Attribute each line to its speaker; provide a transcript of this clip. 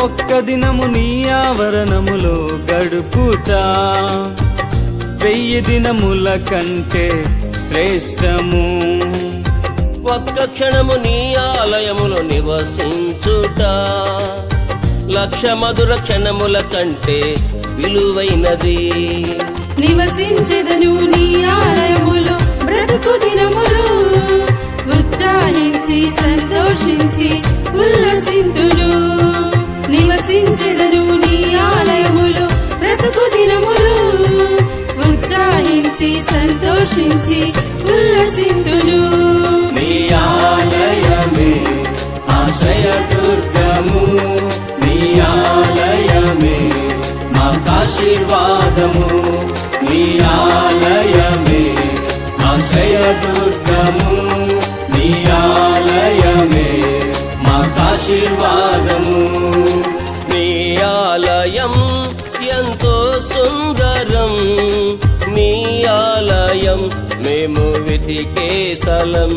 Speaker 1: ఒక్క దినము నీ ఆవరణములో గడుపుతా 1000 దినముల కంటే శ్రేష్టము.
Speaker 2: ఒక్క క్షణము నీ ఆలయములో నివసించుట 1,00,000 మధుర క్షణముల కంటే విలువైనది.
Speaker 3: నివసించెదను నీ ఆలయములో బ్రతుకు దినములు, ఉత్సాహించి సంతోషించి ఉల్లసింతును. నివసించెదను నీ ఆలయములో బ్రతుకు దినములు, ఉత్సాహించి సంతోషించి ఉల్లసింతును.
Speaker 1: నీ ఆలయమే ఆశ్రయదుర్గము, నీ ఆలయమే మాకాశీర్వాదము. నీ ఆలయమే ఆశ్రయదుర్గము, నీ ఆలయమే మాకాశీర్వాదము.
Speaker 2: నీ ఆలయం ఎంతో సుందరం, నీ ఆలయం మేము వెతికే స్థలం.